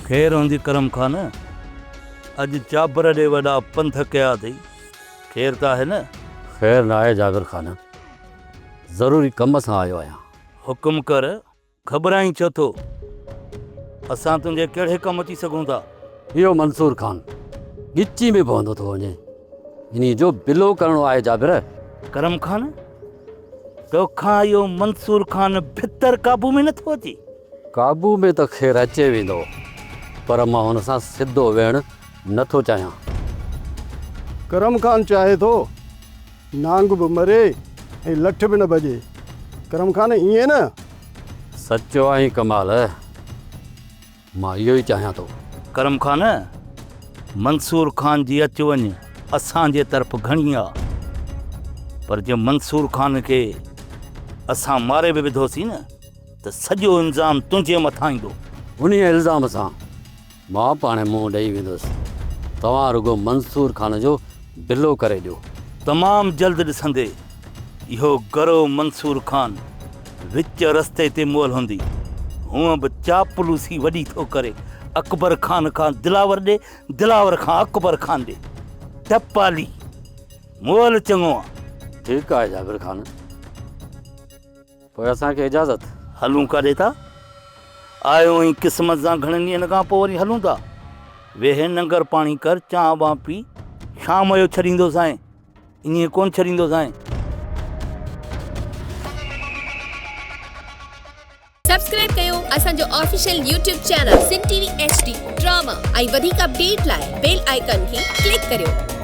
खैर हूंदी करम खान, अॼु चाबर ॾे वॾा पंथ कया अथई। खैर त आहे न? खैर न आहे जाबिर खान, ज़रूरी कम सां आयो आहियां। हुकुम कर, ख़बराई छो थो? असां तुंहिंजे कहिड़े कम अची सघूं था? इहो मंसूर खान गिची में पवंदो थो वञे, इन्ही जो बिलो करणो आहे जाबिर। करम खान, तोखां इहो मंसूर खान भितर काबू में नथो अचे? काबू में त खैर अचे वेंदो, पर मां हुन सां सिधो वेहण नथो चाहियां। करम खान चाहे थो नांग बि मरे ऐं लठ बि न भॼे। करम खान ईअं न? सचो आई कमाल, मां इहो ई चाहियां थो। करम खान, मंसूर खान जी अच वञ असांजे तरफ़ घणी आहे, पर जे मंसूर खान खे असां मारे बि विधोसीं न त सॼो इल्ज़ाम तुंहिंजे मथां ईंदो। उन इल्ज़ाम सां मां पाणे मुंहुं ॾेई वेंदुसि। तव्हां रुगो मंसूर खान जो बिलो करे ॾियो। तमामु जल्द ॾिसंदे इहो गरो मंसूर खान विच रस्ते ते मोल हूंदी। हूअं बि चापलूसी वॾी थो करे, अकबर खान खां दिलावर ॾे, दिलावर खां अकबर खान ॾे। टपाली मोल चङो आहे। ठीकु आहे जाबिर खान, पोइ असांखे इजाज़त। हलूं काॾे था? आयो ई क़िस्मत सां घणनि ॾींहंनि खां पोइ वरी हलूं था। वेहे नंगर पाणी कर, चांहि वां पी, शाम जो छॾींदोसांइ, ईअं कोन छॾींदोसांइ। सब्सक्राइब कयो असांजो official YouTube channel Sindh TV HD drama ऐं वधीक अपडेट लाइ बेल आइकन खे क्लिक करियो।